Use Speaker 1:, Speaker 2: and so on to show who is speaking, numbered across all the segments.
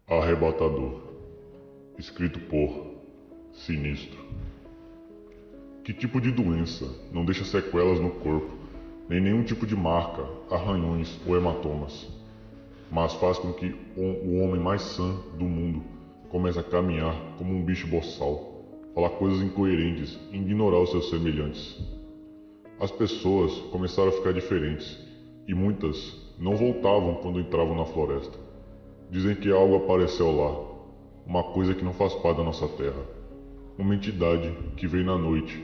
Speaker 1: Arrebatador. Escrito por Sinistro. Que tipo de doença não deixa sequelas no corpo, nem nenhum tipo de marca, arranhões ou hematomas, mas faz com que o homem mais sã do mundo comece a caminhar como um bicho boçal, falar coisas incoerentes e ignorar os seus semelhantes. As pessoas começaram a ficar diferentes e muitas não voltavam quando entravam na floresta. Dizem que algo apareceu lá, uma coisa que não faz parte da nossa terra. Uma entidade que veio na noite,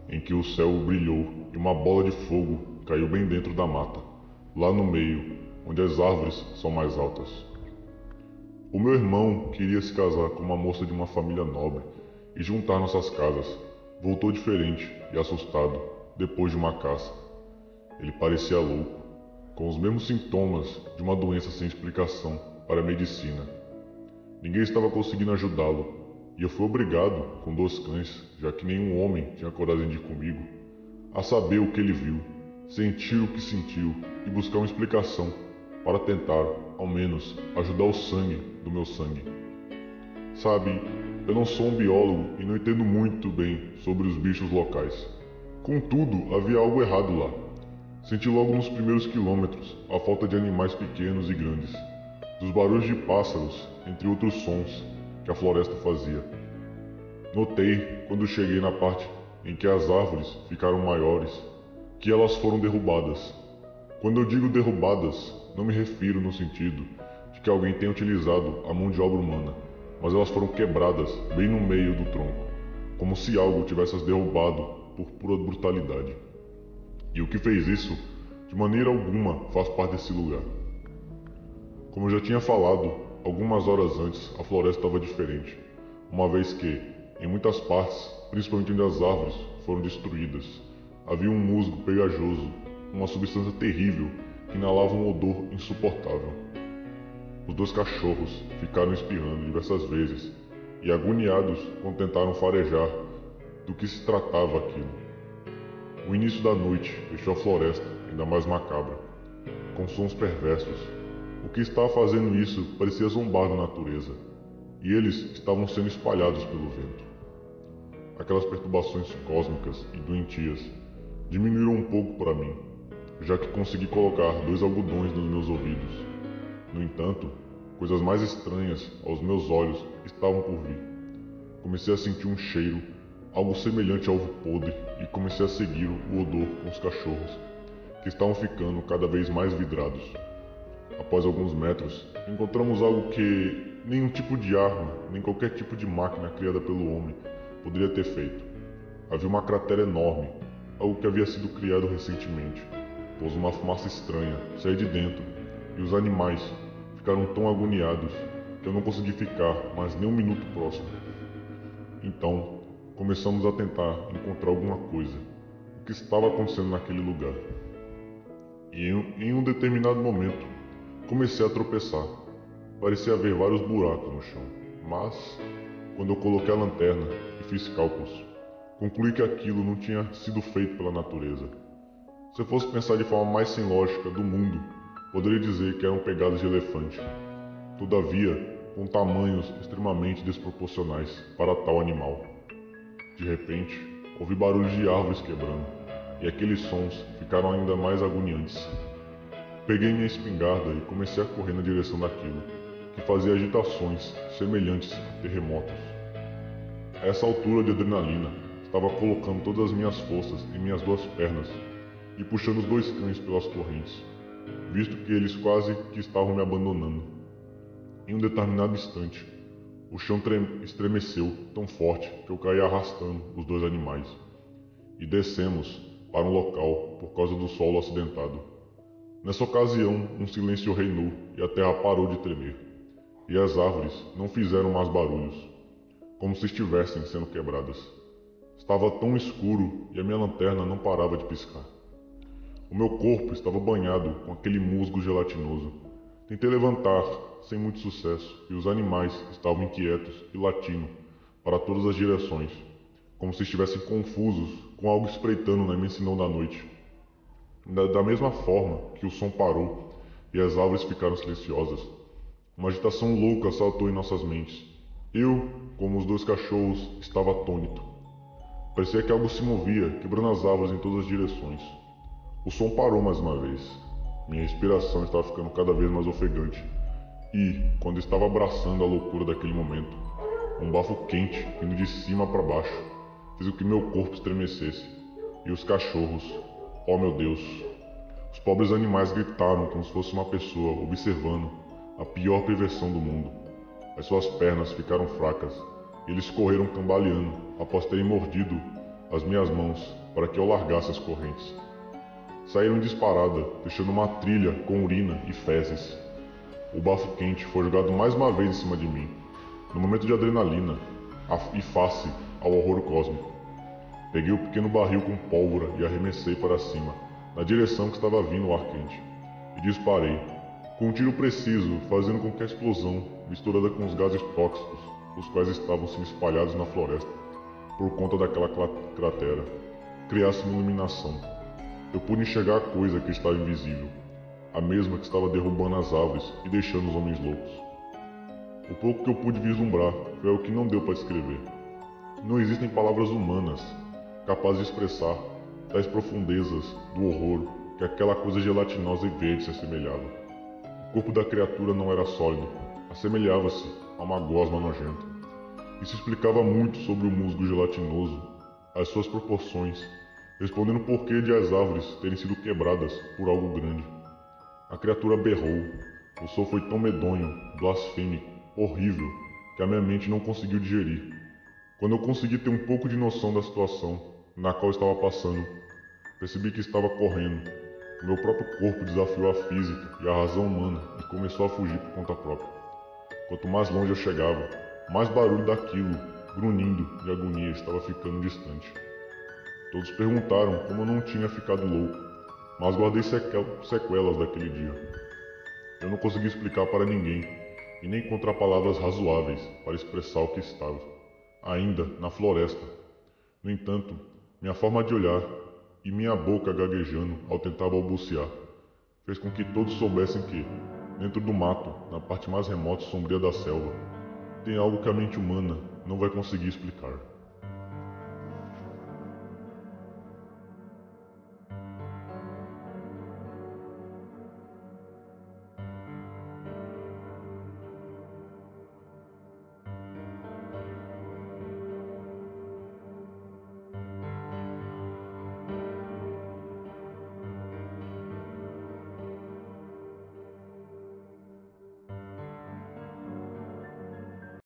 Speaker 1: em que o céu brilhou e uma bola de fogo caiu bem dentro da mata, lá no meio, onde as árvores são mais altas. O meu irmão queria se casar com uma moça de uma família nobre e juntar nossas casas. Voltou diferente e assustado depois de uma caça. Ele parecia louco, com os mesmos sintomas de uma doença sem explicação para a medicina. Ninguém estava conseguindo ajudá-lo, e eu fui obrigado, com 2 cães, já que nenhum homem tinha coragem de ir comigo, a saber o que ele viu, sentir o que sentiu e buscar uma explicação para tentar, ao menos, ajudar o sangue do meu sangue. Sabe, eu não sou um biólogo e não entendo muito bem sobre os bichos locais. Contudo, havia algo errado lá. Senti logo nos primeiros quilômetros a falta de animais pequenos e grandes, dos barulhos de pássaros, entre outros sons que a floresta fazia. Notei, quando cheguei na parte em que as árvores ficaram maiores, que elas foram derrubadas. Quando eu digo derrubadas, não me refiro no sentido de que alguém tenha utilizado a mão de obra humana, mas elas foram quebradas bem no meio do tronco, como se algo tivesse as derrubado por pura brutalidade. E o que fez isso, de maneira alguma, faz parte desse lugar. Como eu já tinha falado, algumas horas antes a floresta estava diferente, uma vez que, em muitas partes, principalmente onde as árvores foram destruídas, havia um musgo pegajoso, uma substância terrível que inalava um odor insuportável. Os 2 cachorros ficaram espirrando diversas vezes e, agoniados, tentaram farejar do que se tratava aquilo. O início da noite deixou a floresta ainda mais macabra, com sons perversos. O que estava fazendo isso parecia zombar da natureza, e eles estavam sendo espalhados pelo vento. Aquelas perturbações cósmicas e doentias diminuíram um pouco para mim, já que consegui colocar 2 algodões nos meus ouvidos. No entanto, coisas mais estranhas aos meus olhos estavam por vir. Comecei a sentir um cheiro, algo semelhante a ovo podre, e comecei a seguir o odor com os cachorros, que estavam ficando cada vez mais vidrados. Após alguns metros, encontramos algo que nenhum tipo de arma, nem qualquer tipo de máquina criada pelo homem poderia ter feito. Havia uma cratera enorme, algo que havia sido criado recentemente, pois uma fumaça estranha saía de dentro, e os animais ficaram tão agoniados que eu não consegui ficar mais nem um minuto próximo. Então, começamos a tentar encontrar alguma coisa, o que estava acontecendo naquele lugar. E em um determinado momento, comecei a tropeçar. Parecia haver vários buracos no chão, mas, quando eu coloquei a lanterna e fiz cálculos, concluí que aquilo não tinha sido feito pela natureza. Se eu fosse pensar de forma mais sem lógica do mundo, poderia dizer que eram pegadas de elefante. Todavia, com tamanhos extremamente desproporcionais para tal animal. De repente, ouvi barulhos de árvores quebrando, e aqueles sons ficaram ainda mais agoniantes. Peguei minha espingarda e comecei a correr na direção daquilo, que fazia agitações semelhantes a terremotos. A essa altura de adrenalina, estava colocando todas as minhas forças em minhas 2 pernas e puxando os 2 cães pelas correntes, visto que eles quase que estavam me abandonando. Em um determinado instante, o chão estremeceu tão forte que eu caí arrastando os 2 animais, e descemos para um local por causa do solo acidentado. Nessa ocasião, um silêncio reinou e a terra parou de tremer, e as árvores não fizeram mais barulhos, como se estivessem sendo quebradas. Estava tão escuro e a minha lanterna não parava de piscar. O meu corpo estava banhado com aquele musgo gelatinoso. Tentei levantar, sem muito sucesso, e os animais estavam inquietos e latindo para todas as direções, como se estivessem confusos com algo espreitando na imensidão da noite. Da mesma forma que o som parou e as árvores ficaram silenciosas, Uma agitação louca saltou em nossas mentes. Eu, como os dois cachorros, estava atônito. Parecia que algo se movia, quebrando as árvores em todas as direções. O som parou mais uma vez. Minha respiração estava ficando cada vez mais ofegante. E, quando estava abraçando a loucura daquele momento, um bafo quente, vindo de cima para baixo, fez com que meu corpo estremecesse. E os cachorros, oh meu Deus! Os pobres animais gritaram como se fosse uma pessoa observando a pior perversão do mundo. As suas pernas ficaram fracas e eles correram cambaleando após terem mordido as minhas mãos para que eu largasse as correntes. Saíram em disparada, deixando uma trilha com urina e fezes. O bafo quente foi jogado mais uma vez em cima de mim, no momento de adrenalina e face ao horror cósmico. Peguei o pequeno barril com pólvora e arremessei para cima, na direção que estava vindo o ar quente, e disparei, com um tiro preciso, fazendo com que a explosão, misturada com os gases tóxicos, os quais estavam sendo espalhados na floresta, por conta daquela cratera, criasse uma iluminação. Eu pude enxergar a coisa que estava invisível, a mesma que estava derrubando as árvores e deixando os homens loucos. O pouco que eu pude vislumbrar foi algo que não deu para descrever. Não existem palavras humanas capazes de expressar tais profundezas do horror que aquela coisa gelatinosa e verde se assemelhava. O corpo da criatura não era sólido, assemelhava-se a uma gosma nojenta. Isso explicava muito sobre o musgo gelatinoso, as suas proporções, respondendo o porquê de as árvores terem sido quebradas por algo grande. A criatura berrou. O som foi tão medonho, blasfêmico, horrível, que a minha mente não conseguiu digerir. Quando eu consegui ter um pouco de noção da situação na qual estava passando, percebi que estava correndo. O meu próprio corpo desafiou a física e a razão humana e começou a fugir por conta própria. Quanto mais longe eu chegava, mais barulho daquilo, grunhindo de agonia, estava ficando distante. Todos perguntaram como eu não tinha ficado louco, mas guardei sequelas daquele dia. Eu não consegui explicar para ninguém e nem encontrar palavras razoáveis para expressar o que estava, ainda na floresta. No entanto, minha forma de olhar e minha boca gaguejando ao tentar balbuciar fez com que todos soubessem que, dentro do mato, na parte mais remota e sombria da selva, tem algo que a mente humana não vai conseguir explicar.